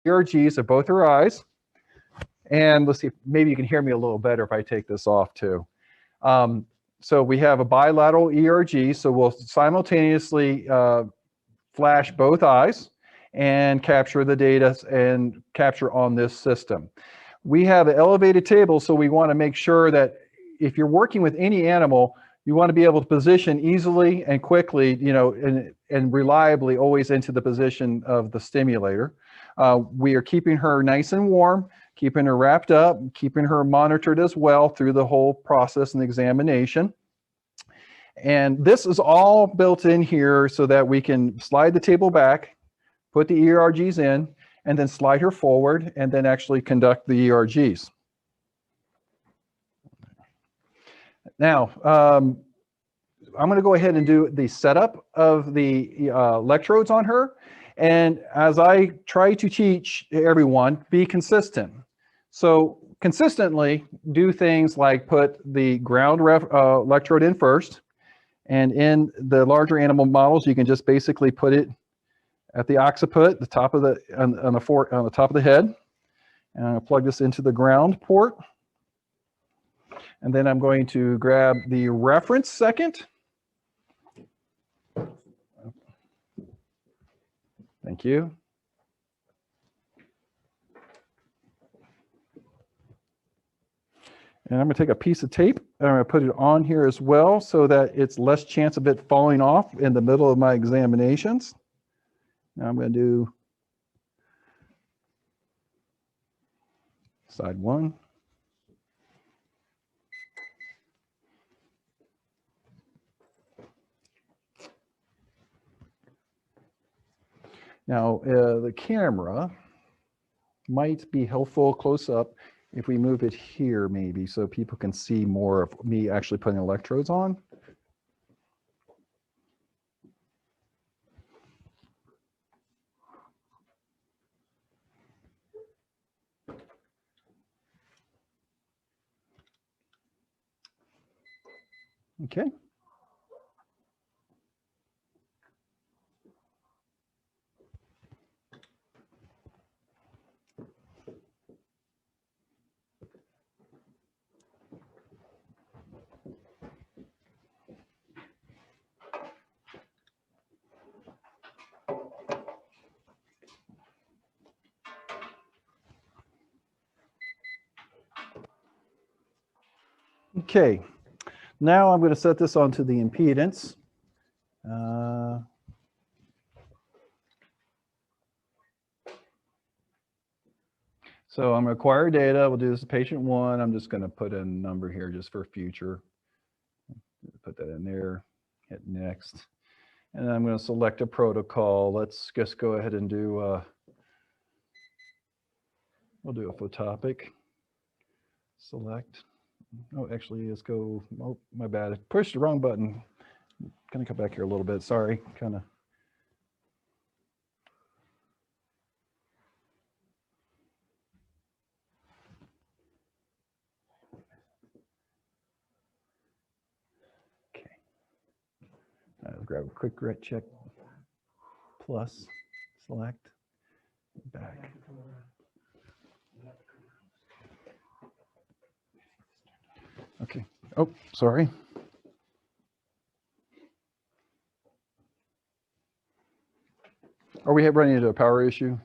ERGs of both her eyes. And let's see, maybe you can hear me a little better if I take this off too. So we have a bilateral ERG, so we'll simultaneously flash both eyes and capture the data and capture on this system. We have an elevated table, so we want to make sure that if you're working with any animal, you want to be able to position easily and quickly, you know, and reliably always into the position of the stimulator. We are keeping her nice and warm, keeping her wrapped up, keeping her monitored as well through the whole process and examination. And this is all built in here so that we can slide the table back, put the ERGs in, and then slide her forward and then actually conduct the ERGs. Now, I'm going to go ahead and do the setup of the electrodes on her. And as I try to teach everyone, be consistent. So consistently do things like put the ground electrode in first. And in the larger animal models, you can just basically put it at the occiput, the top of the on the top of the head. And I'm going to plug this into the ground port. And then I'm going to grab the reference second. Thank you. And I'm going to take a piece of tape and I'm going to put it on here as well so that it's less chance of it falling off in the middle of my examinations. Now I'm going to do side one. Now, the camera might be helpful close up if we move it here maybe so people can see more of me actually putting electrodes on. Okay. Okay, now I'm going to set this onto the impedance. So I'm going to acquire data. We'll do this to patient one. I'm just going to put a number here just for future. Put that in there, hit next. And I'm going to select a protocol. Let's just go ahead and do, we'll do a photopic. Select. Oh, actually, let's go, oh, my bad. I pushed the wrong button. Gonna come back here a little bit, sorry, kind of. Okay. I'll grab a quick ret check. Plus, select, back. Okay, oh, sorry. Are we running into a power issue?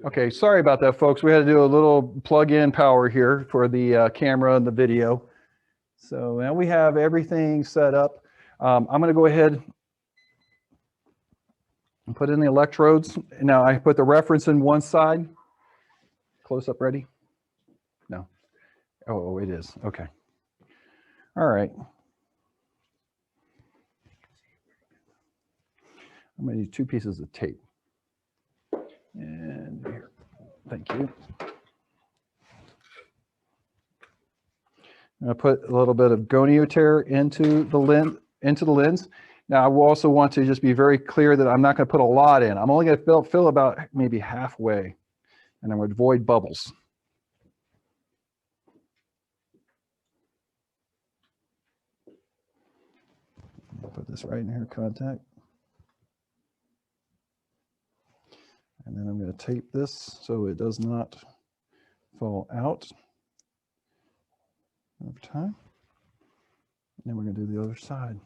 Okay, sorry about that, folks. We had to do a little plug-in power here for the camera and the video. So now we have everything set up. I'm going to go ahead and put in the electrodes. Now I put the reference in one side. Close up ready? No. Oh, it is. Okay. All right. I'm going to need 2 pieces of tape. And here, thank you. I'm going to put a little bit of gonioter into the lens. Now I will also want to just be very clear that I'm not going to put a lot in. I'm only going to fill about maybe halfway, and I'm going to avoid bubbles. I'll put this right in here, contact. And then I'm going to tape this so it does not fall out over time. And then we're going to do the other side.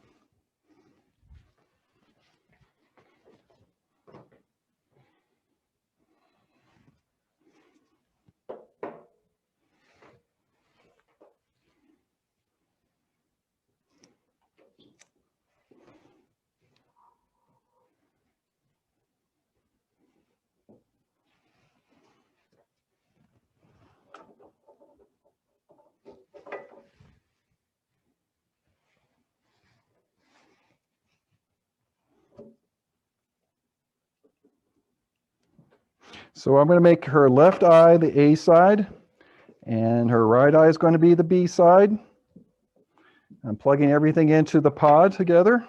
So I'm going to make her left eye the A side, and her right eye is going to be the B side. I'm plugging everything into the pod together.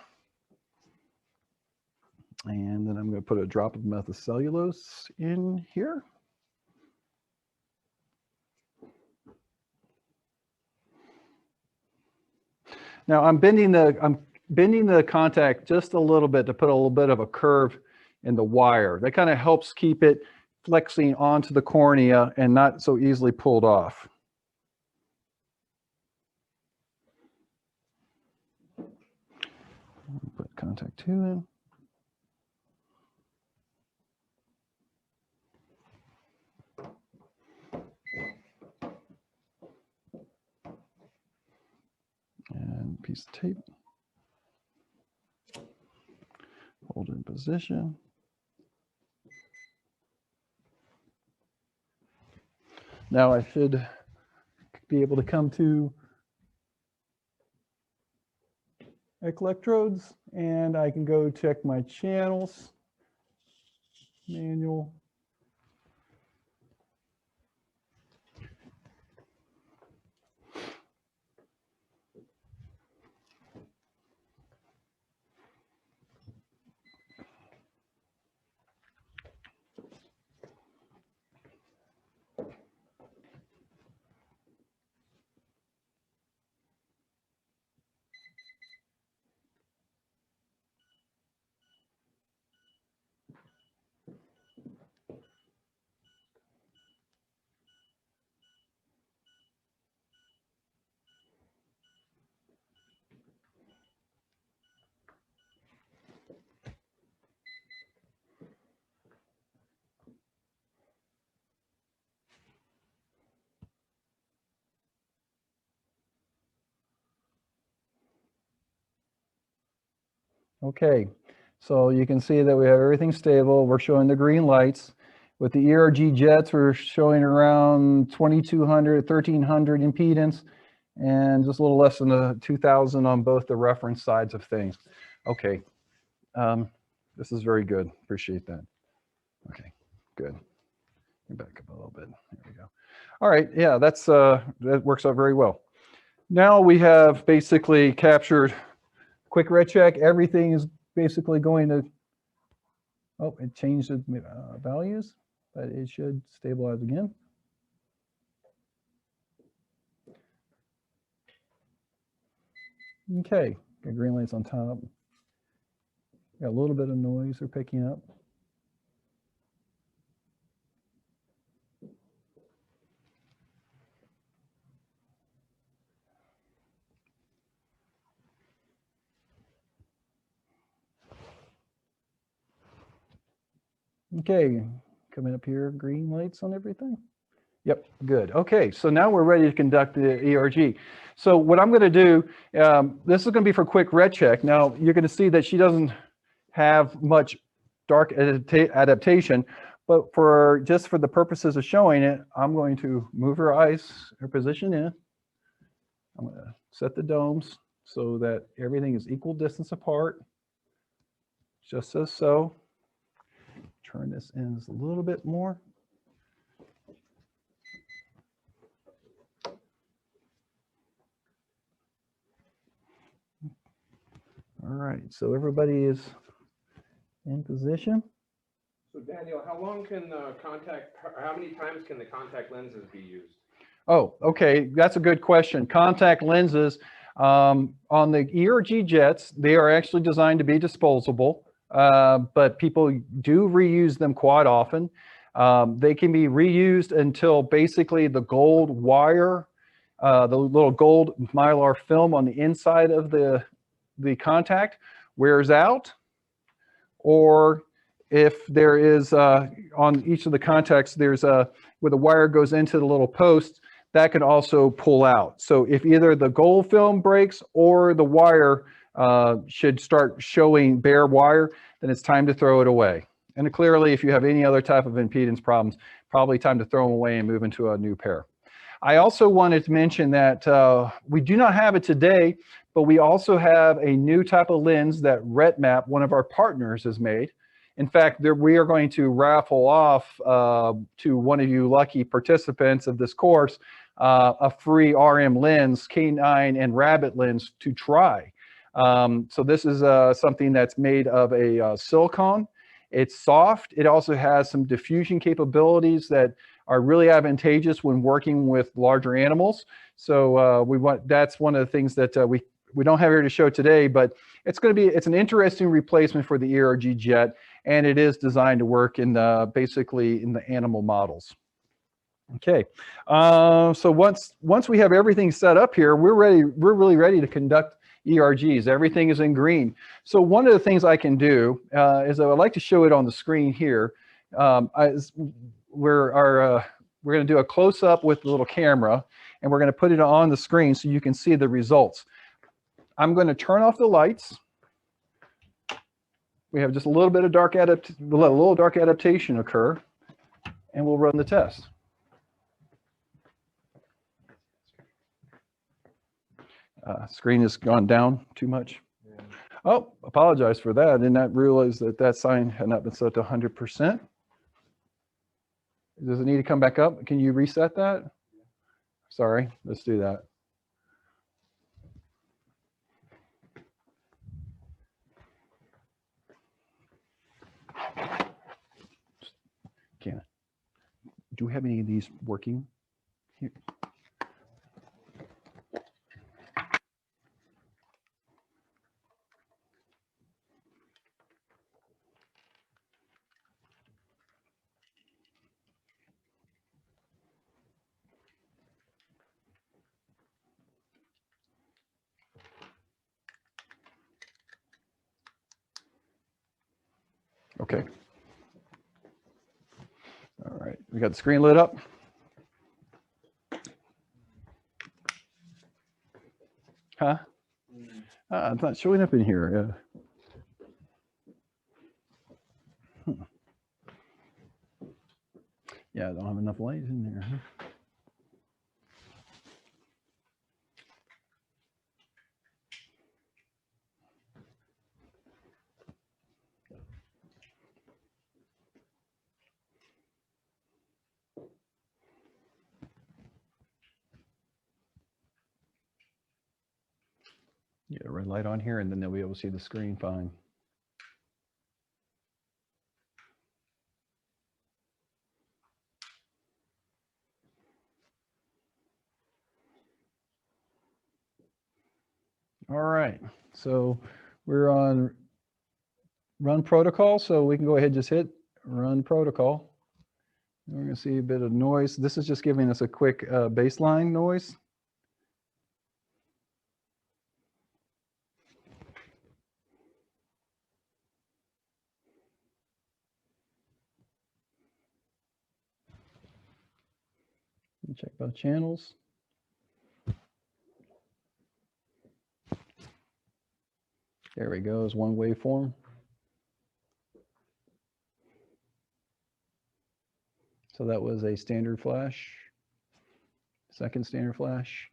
And then I'm going to put a drop of methacellulose in here. Now I'm bending the contact just a little bit to put a little bit of a curve in the wire. That kind of helps keep it flexing onto the cornea and not so easily pulled off. Put contact 2 in. And piece of tape. Hold in position. Now I should be able to come to electrodes, and I can go check my channels. Manual. Okay, so you can see that we have everything stable. We're showing the green lights. With the ERG jets, we're showing around 2200, 1300 impedance, and just a little less than 2000 on both the reference sides of things. Okay, this is very good. Appreciate that. Okay, good. Back up a little bit. There we go. All right, yeah, that works out very well. Now we have basically captured quick red check. Everything is basically going to, oh, it changed the values, but it should stabilize again. Okay, got green lights on top. Got a little bit of noise they're picking up. Okay, coming up here, green lights on everything. Yep, good. Okay, so now we're ready to conduct the ERG. So what I'm going to do, this is going to be for quick red check. Now you're going to see that she doesn't have much dark adaptation, but just for the purposes of showing it, I'm going to move her eyes, her position in. I'm going to set the domes so that everything is equal distance apart, just as so. Turn this in a little bit more. All right, so everybody is in position. So Daniel, how many times can the contact lenses be used? Oh, okay, that's a good question. Contact lenses, on the ERG jets, they are actually designed to be disposable. but people do reuse them quite often. They can be reused until basically the gold wire, the little gold mylar film on the inside of the contact wears out, or if there is on each of the contacts, there's where the wire goes into the little post, that can also pull out. So if either the gold film breaks or the wire should start showing bare wire, then it's time to throw it away. And clearly, if you have any other type of impedance problems, probably time to throw them away and move into a new pair. I also wanted to mention that we do not have it today, but we also have a new type of lens that RetMap, one of our partners, has made. In fact, we are going to raffle off to one of you lucky participants of this course a free RM lens, canine and rabbit lens to try. So this is something that's made of a silicone. It's soft. It also has some diffusion capabilities that are really advantageous when working with larger animals. So that's one of the things that we don't have here to show today, but it's an interesting replacement for the ERG jet, and it is designed to work in basically in the animal models. Okay, so once we have everything set up here, we're really ready to conduct ERGs. Everything is in green. So one of the things I can do is I would like to show it on the screen here. We're going to do a close-up with the little camera, and we're going to put it on the screen so you can see the results. I'm going to turn off the lights. We have just a little bit of dark adaptation occur, and we'll run the test. Screen has gone down too much. Yeah. Oh, apologize for that. I did not realize that sign had not been set to 100%. Does it need to come back up? Can you reset that? Sorry, let's do that. Do we have any of these working here? Okay. All right, we got the screen lit up. Huh? It's not showing up in here. Yeah, I don't have enough light in there. Huh? Get a red light on here, and then they'll be able to see the screen fine. All right, so we're on run protocol, so we can go ahead and just hit run protocol. We're going to see a bit of noise. This is just giving us a quick baseline noise. Check both channels. There we go, is one waveform. So that was a standard flash, second standard flash.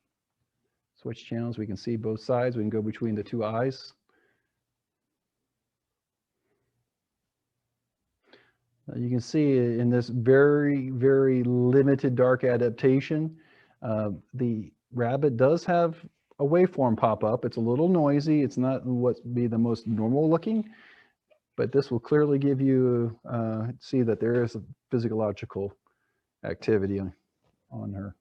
Switch channels, we can see both sides. We can go between the two eyes. You can see in this very, very limited dark adaptation, the rabbit does have a waveform pop up. It's a little noisy. It's not what would be the most normal looking, but this will clearly give you, see that there is a physiological activity on her.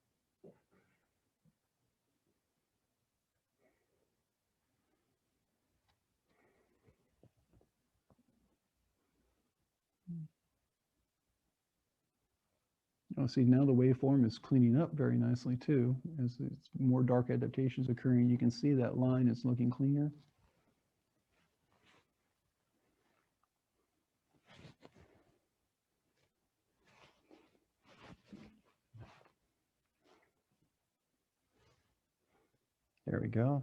Oh, see, now the waveform is cleaning up very nicely too. As it's more dark adaptations occurring, you can see that line is looking cleaner. There we go.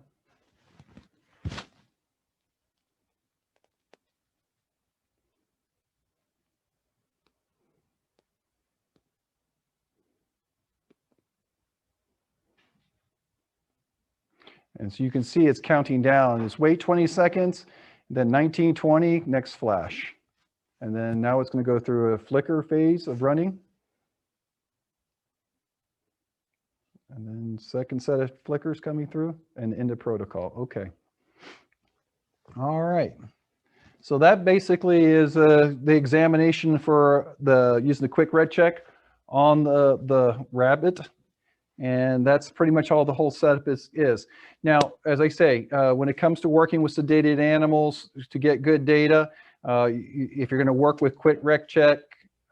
And so you can see it's counting down. Just wait 20 seconds, then 19, 20, next flash. And then now it's going to go through a flicker phase of running. And then second set of flickers coming through and into protocol. Okay. All right. So that basically is the examination for using the quick red check on the rabbit. And that's pretty much all the whole setup is. Now, as I say, when it comes to working with sedated animals to get good data, if you're going to work with quick rec check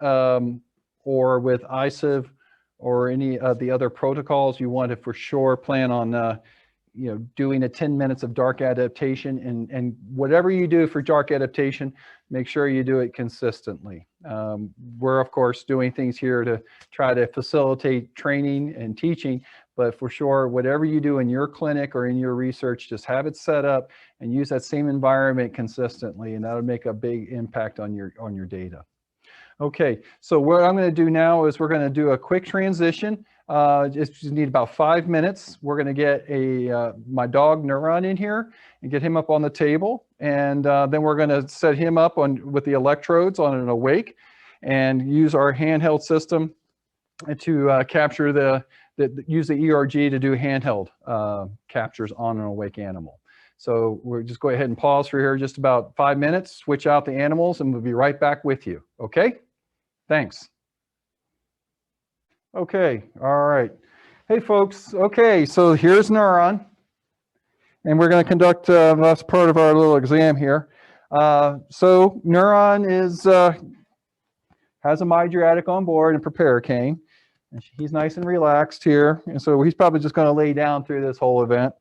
or with ISIV or any of the other protocols, you want to for sure plan on doing a 10 minutes of dark adaptation, and whatever you do for dark adaptation, make sure you do it consistently. We're of course doing things here to try to facilitate training and teaching, but for sure, whatever you do in your clinic or in your research, just have it set up and use that same environment consistently, and that'll make a big impact on your data. Okay, so what I'm going to do now is we're going to do a quick transition. Just need about 5 minutes. We're going to get my dog Neuron in here and get him up on the table, and then we're going to set him up with the electrodes on an awake, and use our handheld system to capture use the ERG to do handheld captures on an awake animal. So we'll just go ahead and pause for here just about 5 minutes, switch out the animals, and we'll be right back with you. Okay? Thanks. Okay, all right. Hey folks, okay, so here's Neuron, and we're going to conduct that's part of our little exam here. So Neuron has a mydriatic on board and prepare cane, and he's nice and relaxed here, and so he's probably just going to lay down through this whole event.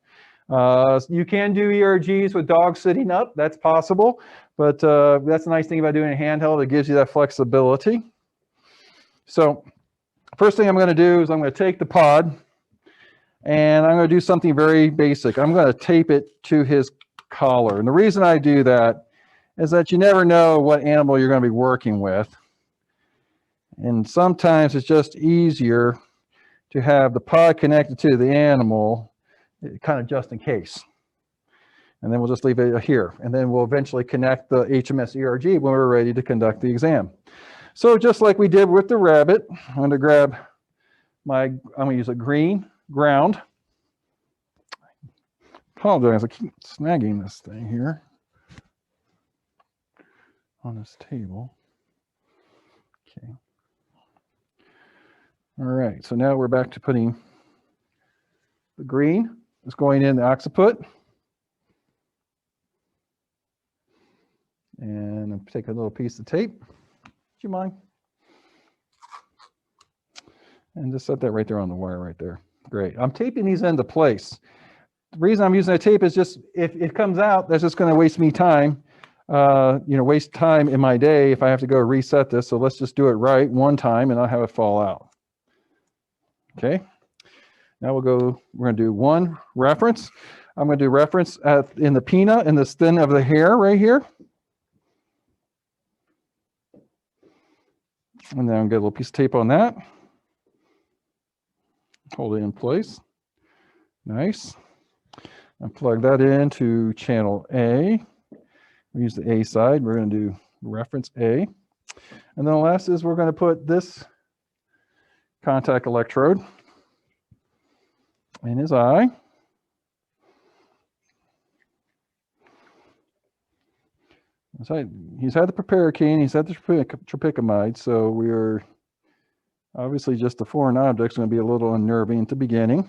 You can do ERGs with dogs sitting up, that's possible, but that's the nice thing about doing a handheld, it gives you that flexibility. So first thing I'm going to do is I'm going to take the pod and I'm going to do something very basic. I'm going to tape it to his collar. And the reason I do that is that you never know what animal you're going to be working with. And sometimes it's just easier to have the pod connected to the animal, kind of just in case. And then we'll just leave it here. And then we'll eventually connect the HMS ERG when we're ready to conduct the exam. So just like we did with the rabbit, I'm going to grab I'm going to use a green ground. Apologize, I keep snagging this thing here on this table. Okay. All right, so now we're back to putting the green is going in the occiput. And I'll take a little piece of tape. Do you mind? And just set that right there on the wire right there. Great. I'm taping these into place. The reason I'm using that tape is just if it comes out, that's just going to waste me time, waste time in my day if I have to go reset this. So let's just do it right one time and I'll have it fall out. Okay. Now we're going to do one reference. I'm going to do reference in the pinna, in the stem of the hair right here. And then I'll get a little piece of tape on that. Hold it in place. Nice. And plug that into channel A. We use the A side. We're going to do reference A. And then the last is we're going to put this contact electrode in his eye. He's had the proparacaine, he's had the tropicamide, so we are obviously just the foreign object's going to be a little unnerving at the beginning.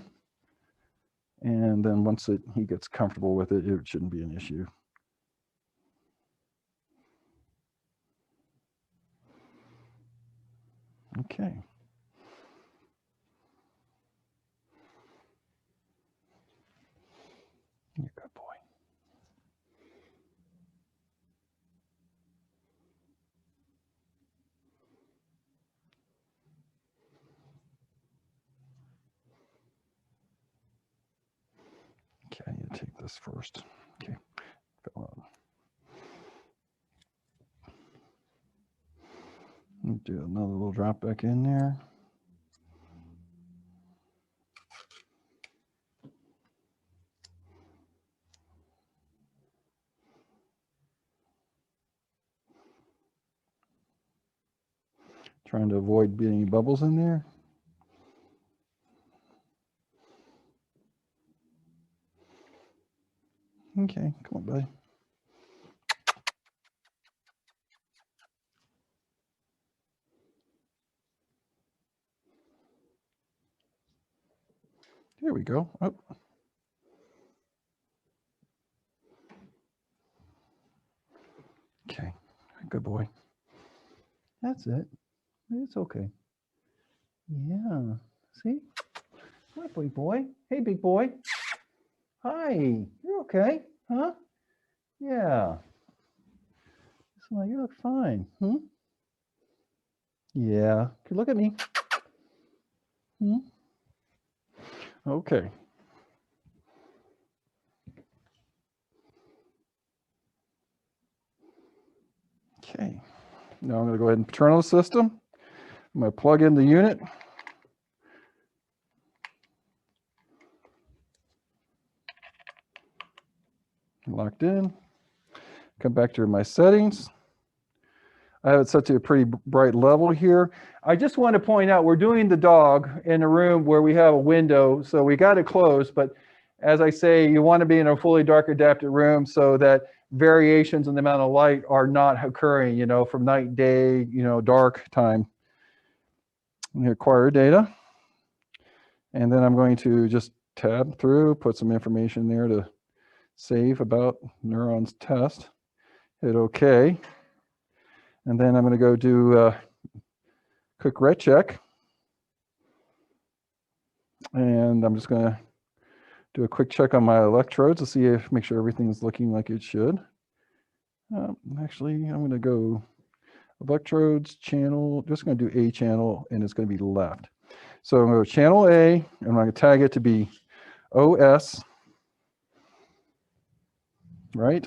And then once he gets comfortable with it, it shouldn't be an issue. Okay. this first. Okay. Do another little drop back in there. Trying to avoid any bubbles in there. Okay, come on, buddy. There we go. Oh. Okay, good boy. That's it. It's okay. Yeah. See? Hi, big boy. Hey, big boy. Hi. You're okay, huh? Yeah. So you look fine. Hmm? Yeah. Look at me. Hmm? Okay. Okay. Now I'm going to go ahead and turn on the system. I'm going to plug in the unit. Locked in. Come back to my settings. I have it set to a pretty bright level here. I just want to point out we're doing the dog in a room where we have a window, so we got it closed. But as I say, you want to be in a fully dark adapted room so that variations in the amount of light are not occurring, you know, from night, day, you know, dark time. I'm going to acquire data. And then I'm going to just tab through, put some information there to save about Neuron's test. Hit OK. And then I'm going to go do quick ret check. And I'm just going to do a quick check on my electrodes to see if, make sure everything is looking like it should. Actually, I'm going to go electrodes, channel, just going to do A channel, and it's going to be left. So I'm going to go channel A, and I'm going to tag it to be OS, right?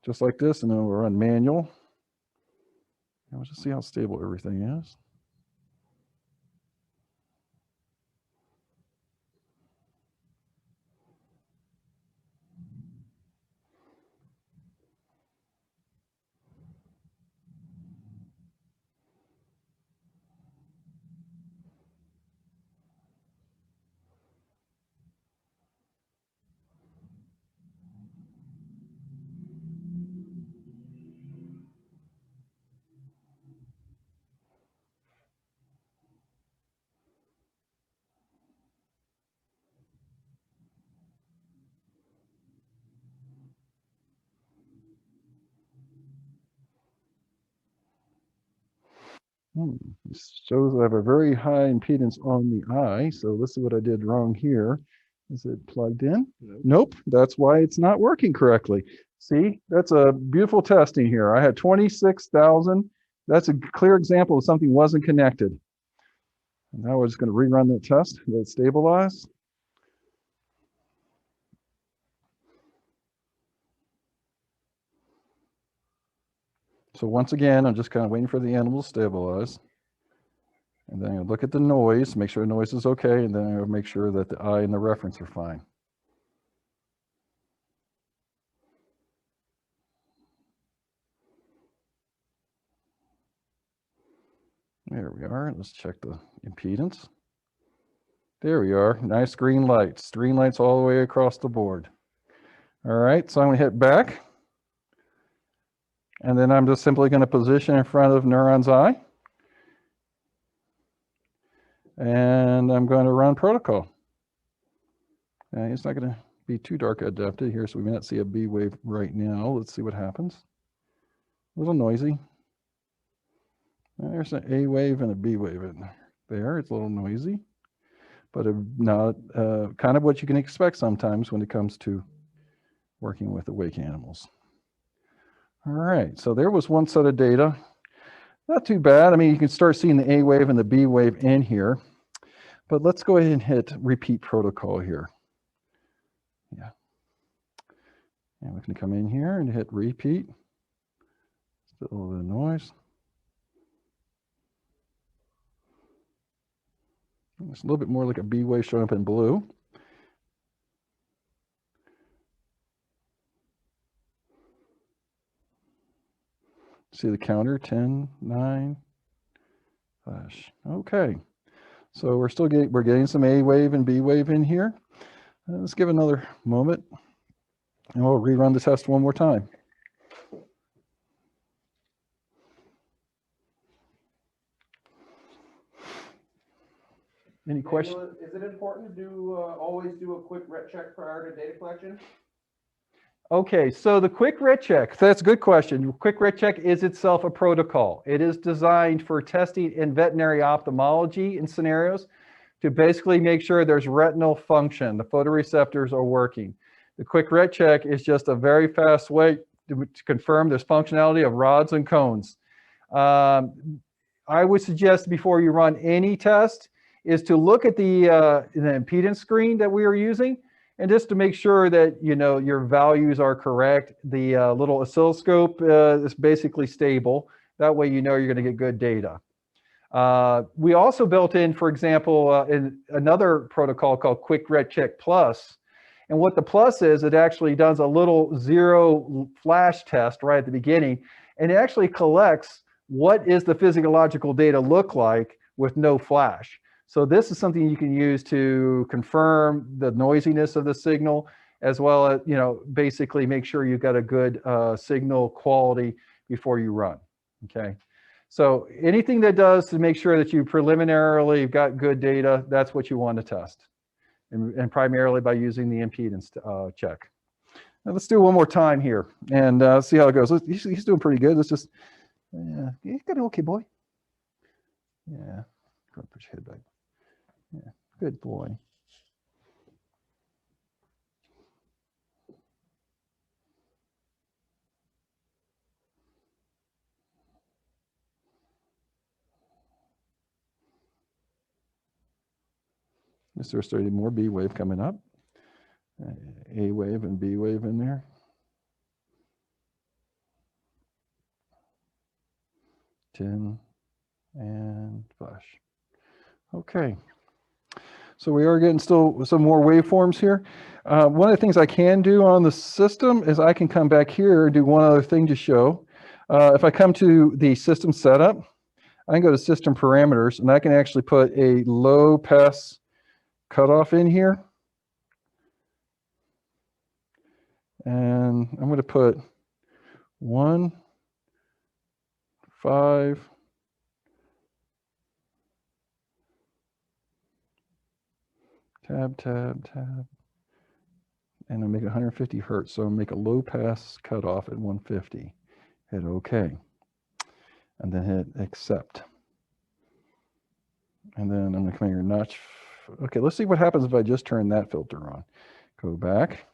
Just like this, and then we'll run manual. And we'll just see how stable everything is. It shows I have a very high impedance on the eye. So let's see what I did wrong here. Is it plugged in? Nope. That's why it's not working correctly. See, that's a beautiful testing here. I had 26,000. That's a clear example of something wasn't connected. And now we're just going to rerun the test. Let it stabilize. So once again, I'm just kind of waiting for the animal to stabilize. And then I look at the noise, make sure the noise is okay, and then I'll make sure that the eye and the reference are fine. There we are. Let's check the impedance. There we are. Nice green lights. Green lights all the way across the board. All right, so I'm going to hit back. And then I'm just simply going to position in front of Neuron's eye. And I'm going to run protocol. It's not going to be too dark adapted here, so we may not see a B wave right now. Let's see what happens. A little noisy. There's an A wave and a B wave in there. It's a little noisy, but not kind of what you can expect sometimes when it comes to working with awake animals. All right, so there was one set of data. Not too bad. I mean, you can start seeing the A wave and the B wave in here, but let's go ahead and hit repeat protocol here. Yeah, And we can come in here and hit repeat. Still a little bit of noise. It's a little bit more like a B wave showing up in blue. See the counter, 10, 9, flash. Okay. So we're getting some A wave and B wave in here. Let's give another moment and we'll rerun the test one more time. Any questions? Is it important to always do a quick ret check prior to data collection? Okay, so the quick ret check, that's a good question. Quick ret check is itself a protocol. It is designed for testing in veterinary ophthalmology in scenarios to basically make sure there's retinal function, the photoreceptors are working. The quick ret check is just a very fast way to confirm there's functionality of rods and cones. I would suggest before you run any test is to look at the impedance screen that we are using, and just to make sure that your values are correct. The little oscilloscope is basically stable. That way you're going to get good data. We also built in, for example, in another protocol called Quick Ret Check Plus. And what the plus is, it actually does a little zero flash test right at the beginning, and it actually collects what is the physiological data look like with no flash. So this is something you can use to confirm the noisiness of the signal, as well as, basically make sure you've got a good signal quality before you run, okay? So anything that does to make sure that you preliminarily got good data, that's what you want to test, and primarily by using the impedance check. Now let's do one more time here and see how it goes. He's doing pretty good. Let's just, yeah, you got an okay boy. Yeah, go put your head back. Yeah, good boy. There's starting more B wave coming up. A wave and B wave in there. Ten and flash. Okay. So we are getting still some more waveforms here. One of the things I can do on the system is I can come back here and do one other thing to show. If I come to the system setup, I can go to system parameters and I can actually put a low pass cutoff in here. And I'm going to put 1, 5, tab, tab, tab, and I'll make it 150 hertz. So I'll make a low pass cutoff at 150. Hit OK. And then hit accept. And then I'm going to come here and notch. Okay, let's see what happens if I just turn that filter on. Go back.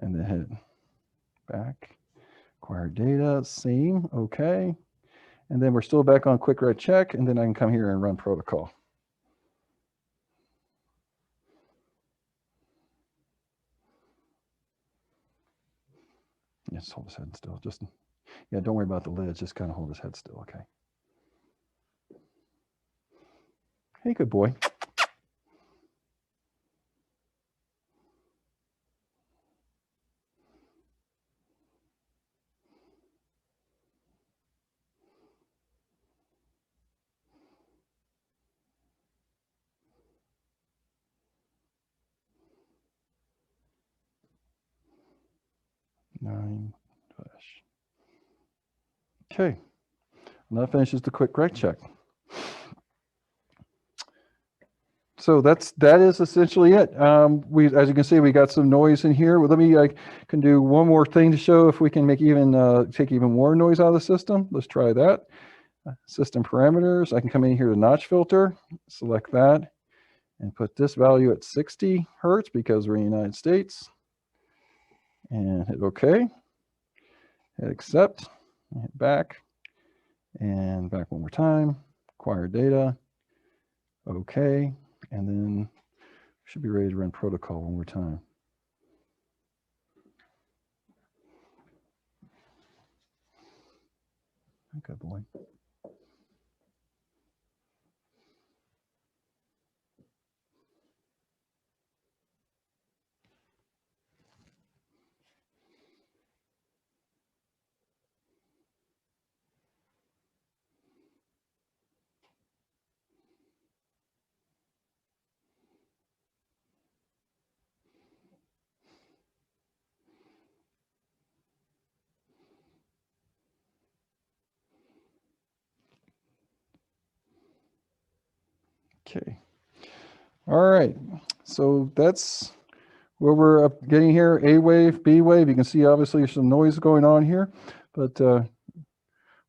And then hit back. Acquire data, same, OK. And then we're still back on quick ret check. And then I can come here and run protocol. Just hold his head still. Just, yeah, don't worry about the lids. Just kind of hold his head still, okay? Hey, good boy. Nine flash. Okay, and that finishes the quick ret check. So that is essentially it. As you can see, we got some noise in here. Well, I can do one more thing to show if we can make take even more noise out of the system. Let's try that. System parameters. I can come in here to notch filter, select that, and put this value at 60 hertz because we're in the United States. And hit OK. Hit accept. Hit back. And back one more time. Acquire data. OK. And then should be ready to run protocol one more time. Good boy. Okay. All right. So that's where we're getting here. A wave, B wave. You can see obviously there's some noise going on here, but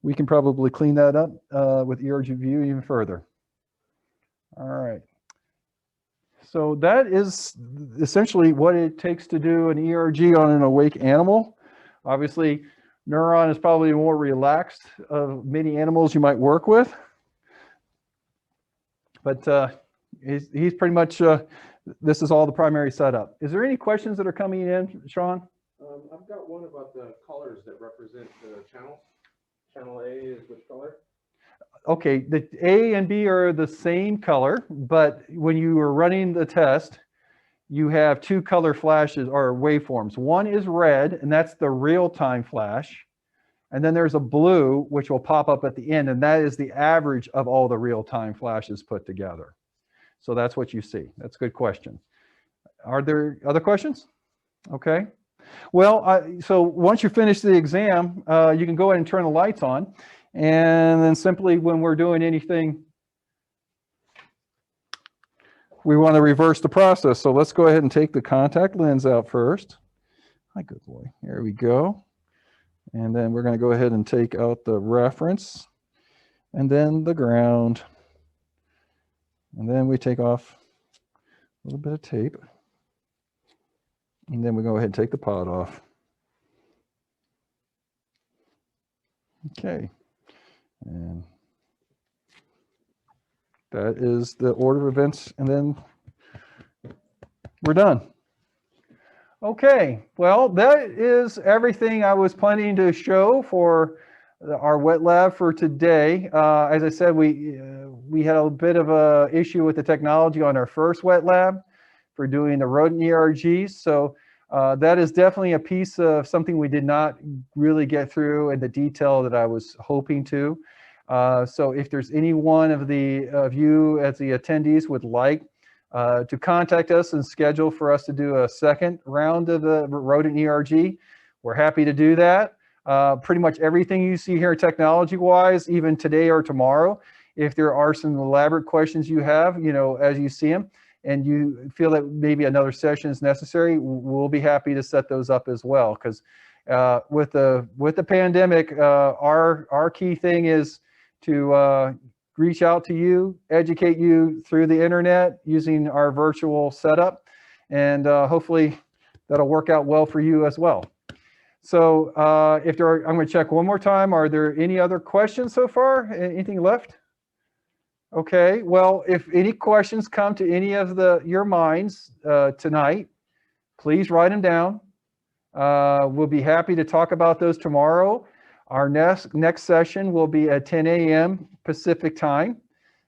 we can probably clean that up with ERG view even further. All right. So that is essentially what it takes to do an ERG on an awake animal. Obviously, Neuron is probably more relaxed of many animals you might work with. But he's pretty much, this is all the primary setup. Is there any questions that are coming in, Sean? I've got one about the colors that represent the channels. Channel A is which color? Okay, the A and B are the same color, but when you are running the test, you have two color flashes or waveforms. One is red, and that's the real-time flash. And then there's a blue, which will pop up at the end, and that is the average of all the real-time flashes put together. So that's what you see. That's a good question. Are there other questions? Okay. Well, so once you finish the exam, you can go ahead and turn the lights on. And then simply when we're doing anything, we want to reverse the process. So let's go ahead and take the contact lens out first. Hi, good boy. Here we go. And then we're going to go ahead and take out the reference and then the ground. And then we take off a little bit of tape. And then we go ahead and take the pod off. Okay. And that is the order of events, and then we're done. Okay, well, that is everything I was planning to show for our wet lab for today. As I said, we had a bit of a issue with the technology on our first wet lab for doing the rodent ERGs. So that is definitely a piece of something we did not really get through in the detail that I was hoping to. So if there's any one of you as the attendees would like to contact us and schedule for us to do a second round of the rodent ERG, we're happy to do that. Pretty much everything you see here technology-wise, even today or tomorrow, if there are some elaborate questions you have, as you see them, and you feel that maybe another session is necessary, we'll be happy to set those up as well. Because with the pandemic, our key thing is to reach out to you, educate you through the internet using our virtual setup, and hopefully that'll work out well for you as well. So I'm going to check one more time. Are there any other questions so far? Anything left? Okay, well, if any questions come to any of your minds tonight, please write them down. We'll be happy to talk about those tomorrow. Our next session will be at 10 a.m. Pacific time,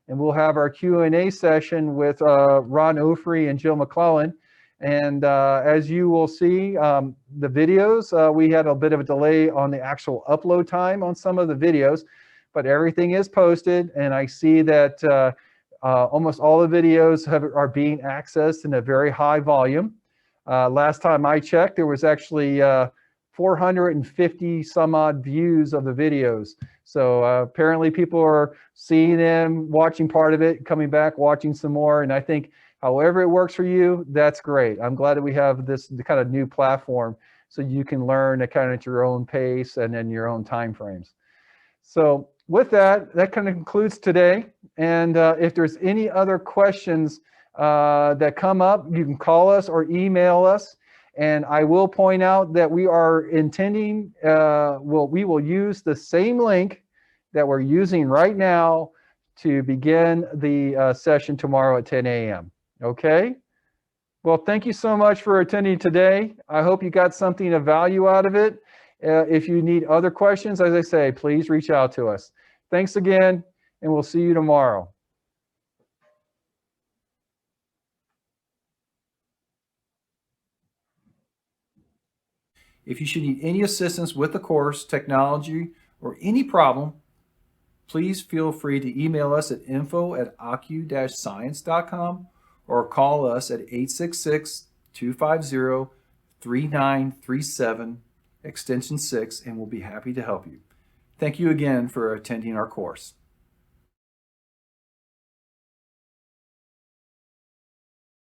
and we'll have our Q&A session with Ron Ofrey and Jill McClellan. And as you will see, the videos, we had a bit of a delay on the actual upload time on some of the videos, but everything is posted, and I see that almost all the videos are being accessed in a very high volume. Last time I checked, there was actually 450 some odd views of the videos. So apparently people are seeing them, watching part of it, coming back, watching some more. And I think however it works for you, that's great. I'm glad that we have this kind of new platform so you can learn at kind of your own pace and in your own time frames. So with that, that kind of concludes today. And if there's any other questions that come up, you can call us or email us. And I will point out that we are intending, we will use the same link that we're using right now to begin the session tomorrow at 10 a.m. Okay? Well, thank you so much for attending today. I hope you got something of value out of it. If you need other questions, as I say, please reach out to us. Thanks again, and we'll see you tomorrow. If you should need any assistance with the course, technology, or any problem, please feel free to email us at info@ocu-science.com or call us at 866-250-3937, extension 6, and we'll be happy to help you. Thank you again for attending our course.